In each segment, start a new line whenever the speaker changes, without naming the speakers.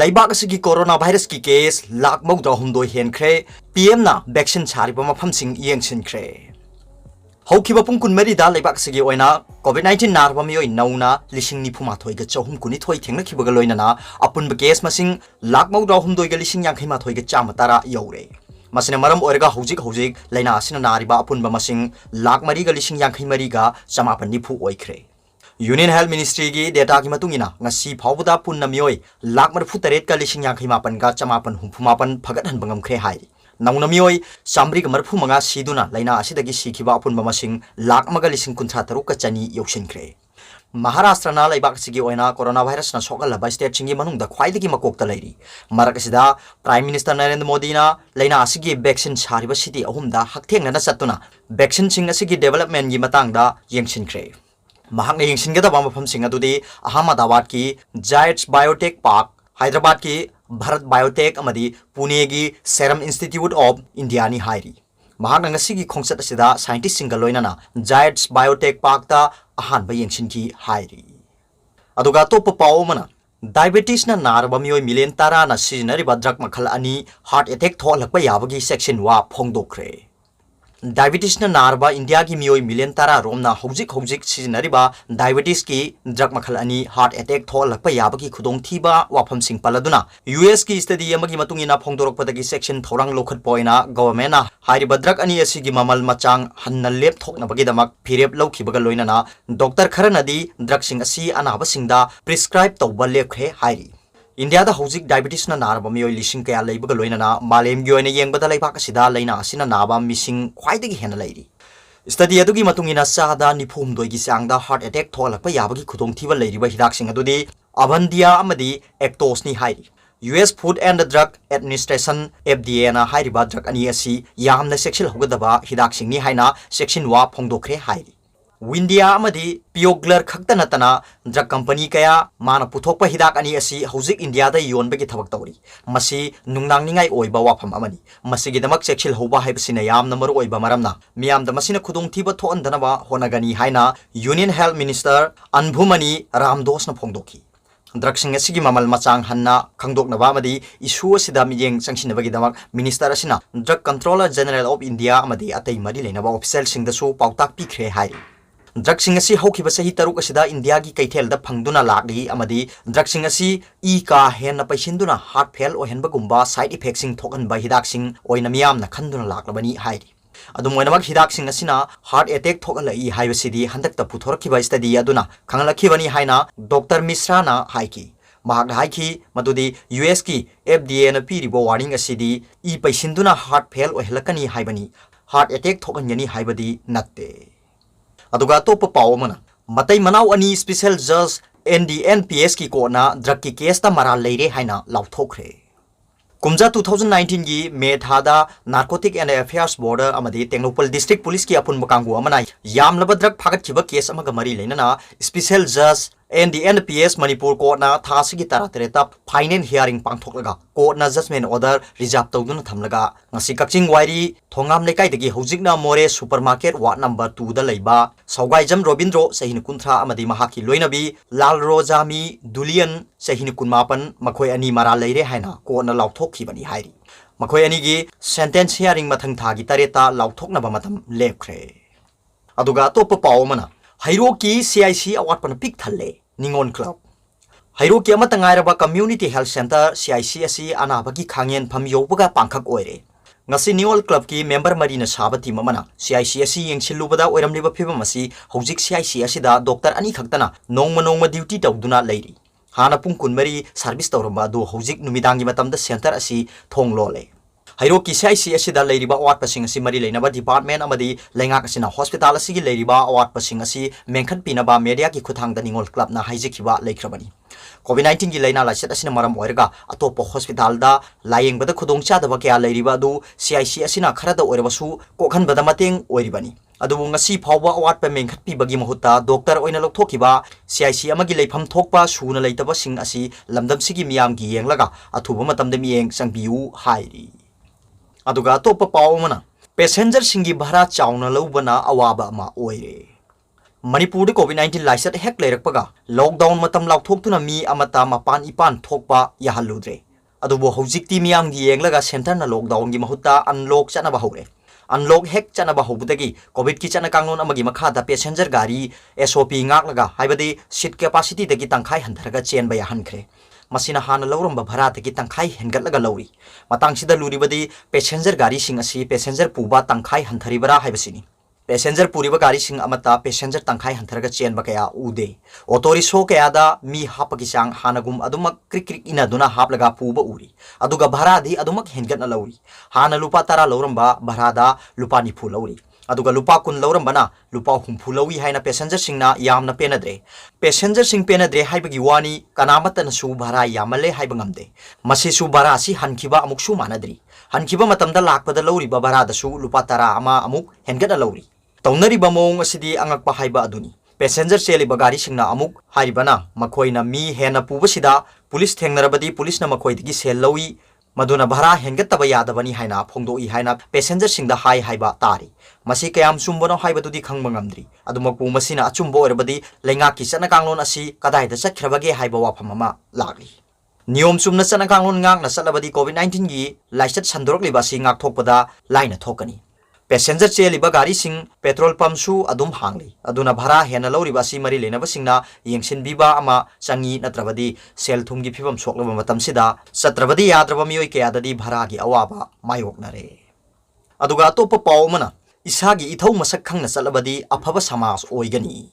Laibak asigi corona virus ki case lak mawda humdoi henkre PM na vaccine chariba mafamsing yengsinkhre. Haukiba pung kunmari da laibak asigi oina COVID-19 narba miyoi nauna lising ni phumathoi ga chahum kuni thoi thengna khibaga loinana apunba case masing lak mawda humdoi ga lising yankhai mathoi ga chamatara yaure. Masina maram oirga hojik laina asina nariba apunba masing lak mari ga lising yankhai mari ga chamapan nipu oikhre. Union Health Ministry की data की मतुंगिना ngasi phawbuda punna mioi lak mar futaret ka lising yang khimapan ga chamapan humpumapan phagat han bangam khre hai nauna mioi samri ga marphu manga siduna laina asidagi sikhiba punba masing lak maga lising kunthra taru ka chani yoksin khre Maharashtra na laibak sigi oina coronavirus na sokal ba state chingi manungda khwaidagi makokta lairi marak asida Prime Minister Narendra Modi na laina asigi vaccine chariba city ahumda hakthengna na chattuna vaccine ching asigi development gi matangda yengsin khre Mahakna yengsinkhre mafamsing adudi Ahmedabad ki Zayed Biotech Park, Hyderabad ki Bharat Biotech amadi Pune ki Serum Institute of India ni hairi. Mahakna ngasi ki khongsat asida scientist singa loinana Zayed Biotech Park ta ahanba yengsinki hairi. Aduga topa pao mana diabetes na narba miyoi million tara na sizinariba drug makhal ani heart attack tholakpa yabagi section wa phongdokre. Diabetes na narba India ki miyoi million tara romna hojik sizinariba diabetes ki drug makhal ani heart attack tholakpa yabagi khudong thiba wafam sing paladuna US ki study amagi matungina phongdorokpadagi section thorang lokhat poina government na hairiba drug ani asigi mamal machang hanna lep thokna bagi damak phirep lokhibaga loinana doctor kharanadi drug sing asi anaba singda prescribe tawba lepkhre hairi India da hojik diabetes na narba miyoi lising kaya leibaga loinana malem gi oina yengbada leibak asida laina asina naba missing khwaidagi hena leiri study adugi matungina sada nifum doi gi sangda heart attack tholakpa yabagi khudong thiba leiriba hidak sing adudi avandia amadi ectos ni hairi US Food and Drug Administration FDA na hairiba drug ani asi yamna section hogadaba hidak sing ni haina section wa phongdokre hairi Windia amadi Piogler khaktanatana drug company kaya mana puthokpa hidak ani asi hojik India da yonbagi thabak tawri masi nungnangningai oiba wafam amani masigi damak sexual hoba haibsina yamna maru oiba maramna miyamda masina khudong thiba thoandanaba honagani haina Union Health Minister Anbhumani Ramdos na phongdoki drug sing asigi mamal machang hanna khangdoknaba amadi issue asida miyeng changsinabagi damak minister asina Drug Controller General of India amadi atei mari leinaba official singda su pautak pikre hai Drug sing asi haukiba sahi taruk asida India gi kaithel da phangduna lagli amadi drug sing asi e ka hen paisinduna heart fail ohenba gumba side effects sing thokan ba hidak sing oina miyam na khanduna laklabani hairi adum oinamak hidak sing asina heart attack thokala I haibasidi handakta puthorakhiba study aduna khanglakibani haina Dr Misra na haiki mahak haiki madudi US ki FDA na piribo warning asidi e paisinduna heart fail ohelakani haibani heart attack thokanyani haibadi natte aduga topa pao mana matai manau ani special judge NDNPS ki ko na drug ki case ta mara leire haina lauthokre kumja 2019 gi May thada Narcotic and Affairs Border amadi Tengnopal District Police ki apun bakangu amana yamlaba drug phagat khiba case amaga mari leinana special judge NDNPS Manipur court na thasigi taratereta final hearing pangthoklaga court na judgment order reserve tawduna thamlaga ngasi kakching wairi thongam lekai dagi hojikna more supermarket ward number 2 da leiba Saugaijam Robindro sahin kunthra amadi mahaki loinabi Lal Rojami Dulian sahin kunmapan makhoi ani mara leire haina court na lauthokkhibani hairi makhoi ani gi sentence hearing mathang thagi tareta lauthokna ba matam lepkhre aduga topa pawmana Hairoki CIC award pan pik thalle ningon club Hairoki amata ngairaba community health center CIC asi anabagi khangyen pham yobaga pangkhak oire ngasi ningon club ki member marina sabati mamana CIC asi yengsilubada oiramliba phibam asi hojik CIC asi da doctor ani khaktana nongma duty tawduna leiri hana pung kunmari service tawramba do hojik numidangi matamda center asi thonglole Hairoki CIC asida leiriba award pasing asi mari leinaba department amadi lengak asina hospital asigi leiriba award pasing asi mengkhat pinaba media ki khuthangda ningol club na haijikhiba leikrabani COVID-19 gi leina la set asina maram oirga atopo hospital da layengbada khudongcha daba kya leiriba du CIC asina kharada oirabasu kokhan bada mateng oiribani adubu ngasi phawba award pa mengkhat pi bagi mahutta doctor oina lokthokiba CIC amagi leifam thokpa suna leitaba sing asi lamdam sigi miyam gi yenglaga athuba matamda miyeng sangbiyu hairi aduga topa pao mana passenger singi bhara chauna lobana awaba ma oire Manipuri COVID-19 laisat hek lerakpaga lockdown matam lauthoktuna mi amata mapan ipan thokpa yahaludre adubo hojikti miyam gi yenglaga center na lockdown gi mahutta unlock chana bahore unlock hek chana bahobudagi covid ki chana kanglon amagi makhada passenger gari SOP ngak laga haibadi seat capacity dagi tangkhai hantharaga chen ba yahankhre masina hana lawramba bhara dagi tangkhai hengat laga lawri matangsida luribadi passenger gari sing asi passenger puba tangkhai hanthari bara haibasini passenger puriba gari sing amata passenger tangkhai hantharaga chen ba kaya ude auto rickshaw kaya da mi hapagi sang hanagum adumak krik krik ina duna haplaga puba uri aduga bhara di adumak hengat na lawri hana lupa tara lawramba bhara da lupa nifu lawri aduga lupa kun lawramba na lupa humfu lawi haina passenger singna yamna penadre passenger sing penadre haibagi wani kanamata na su bhara yamale haiba ngamde masi su bhara si hankhiba amuk su manadri hankhiba matamda lakpada lawri ba bhara da su lupa tara ama amuk hengat na lawri Taunariba mong asidi angakpa haiba aduni passenger cheliba gari singna amuk hairibana makoina mi hena pubasida police thengnarabadi police na makoidigi sel lawi maduna bhara hengataba yadabani haina phongdoi haina passenger singda hai haiba tari masi kayam chumbono haiba dudi khangba ngamdri adumakpu masina achumbo orabadi lenga ki chana kanglon asi kadaida chakhrabage haiba wafam ama lagli Niyom chumna chana kanglon ngak na salabadi COVID-19 gi laisat sandorok liba si ngak thokpada laina thokani passenger cheliba gari sing petrol pump su adum hangli aduna bhara hena lawriba si mari lenaba singna yengsinbiba ama changi natrabadi sel thumgi phibam soklaba matam sida satrabadi yadraba miyoi kayadadi bhara gi awaba mayoknare aduga topa paw mana isagi ithau masak khangna salabadi afaba samas oigani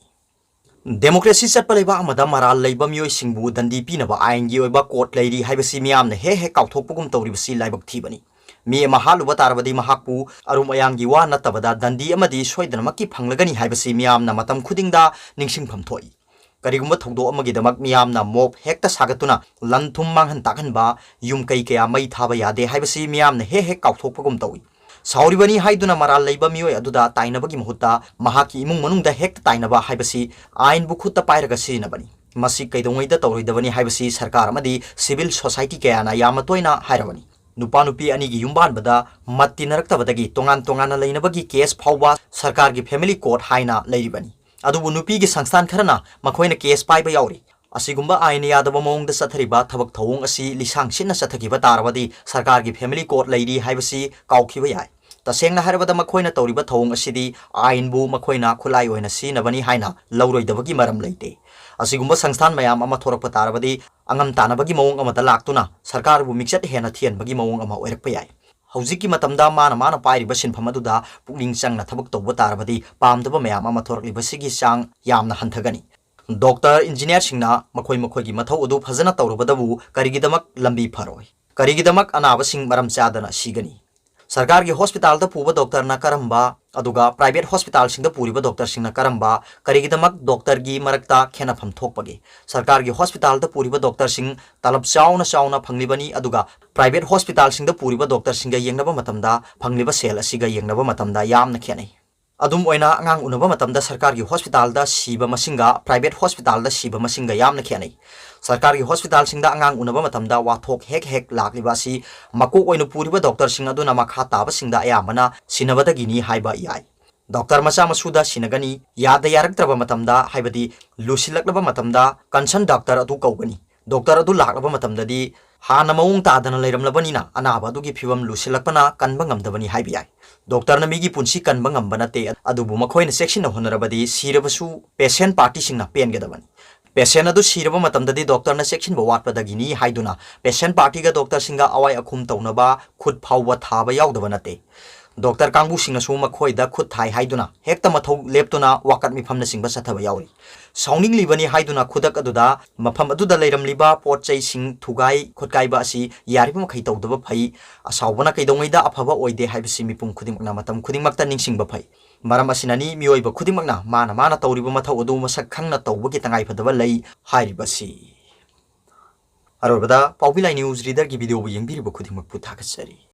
democracy chatpaleba amada maral leiba miyoi singbu dandi pinaba aingi oiba court leiri haibasi miyamna he kauthokpugum tawribasi laibak thibani mi mahaluba tarabadi mahakpu arum ayangi wa natabada dandi amadi soidanamaki phanglagani haibasi miyamna matam khudingda ningsingpham thoi karigumba thogdo amagi damak miyamna mop hekta sagatuna lanthum manghan takhanba yum kai kaya mai thaba yade haibasi miyamna he kauthokpagum tawi sauribani haiduna maral leiba miyoi aduda tainabagi mahutta mahaki imung manungda hekta tainaba haibasi ain bu khutta pairaga sinabani masi kaidongoida tawridabani haibasi sarkar amadi civil society kayana yamatoina hairabani nupa nupi ani gi yumban bada matti naraktabadagi tongan tongana leinabagi case phawba sarkar gi family court haina leiribani adubu nupi gi sangstan kharana makhoina case paiba yauri asigumba aina yadaba mongda sathariba thabak thawung asi lisang sinna sathagiba tarabadi sarkar gi family court leiri haibasi kaukhiba yai tasengna harabada makhoina tawriba thawung asidi ainbu makhoina khulai oina sinabani haina lauroidabagi maram leite asigumba sangstan mayam ama thorakpa tarabadi angam tanabagi mawong amata laktuna sarkar bu mixat hena thian bagi mawong ama oirakpa yai hojiki matamda mana pairiba sinpham aduda pukning changna thabak tawba tarabadi pamdaba mayam ama thorakliba sigi chang yamna hanthagani doctor engineer singna makhoi gi mathau adu phajana tawrubadabu karigidamak lambi pharoi karigidamak anaba sing maram chadana sigani सरकार की hospital दा पुबा doctor ना Karamba अदुगा private hospital सिंग दा पुरिबा doctor सिंग ना Karamba करिगिदमक doctor की मरकता खेनाफम थोकपगे सरकार की hospital दा पुरिबा डॉक्टर सिंग तलब चाउना फंगलिबनी अदुगा प्राइवेट हॉस्पिटल सिंग दा पुरिबा डॉक्टर सिंग येंगनबा मतमदा फंगलिबा सेल असिगा येंगनबा मतमदा यामना खेनै अदुम ओइना अंगांग उनबा मतमदा सरकार की हॉस्पिटल दा सीबा मसिंगा प्राइवेट हॉस्पिटल दा सीबा मसिंगा यामना खेनै सरकार की हॉस्पिटल सिंगदा अंगांग उनबा मतमदा वाथोक हेक लाक्लिबासी मको ओइनो पुरिबा डॉक्टर सिंग अदुना मखा ताबा सिंगदा अयामना सिनबदगिनी हाइबा याय डॉक्टर मचा मसुदा सिनगनी यादा यारक्त्रबा मतमदा हाइबदी लुसिलक्लबा मतमदा कंसर्न डॉक्टर अदु कौगनी डॉक्टर अदु लाक्लबा मतमददी हाना मौंग तादना लेरमलबनीना अनाबा अदुगी फिवम लुसिलक्पना कनबा ngamdabani हाइबा याय डॉक्टर न मिगी पुंसी कनबा ngamba nate adubu makoina section honarabadi sirabasu patient party singna pengedabani patient adu siraba matamdadi doctor na section ba watpadagini haiduna patient party ga doctor singa awai akhum taunaba khut phawwa thaba yaudaba nate doctor kangbu singna su makhoi da khut thai haiduna hekta mathau leptuna wakat mifamna singba sathaba yauri sauning libani haiduna khudak aduda mafam aduda leiram liba pot chai sing thugai khutkai ba asi yariba makhai tawdaba phai asawbana kaidongaida afaba oide haibisi mipum khudimakna matam khudimmakta ningsingba phai maram asinani miyoiba khudimmakna mana tawriba mathau adu masak khangna tawbagi tangai phadaba lei hairibasi arobada Paobilai news reader gi video bu yengbiriba khudimmak pu thakasari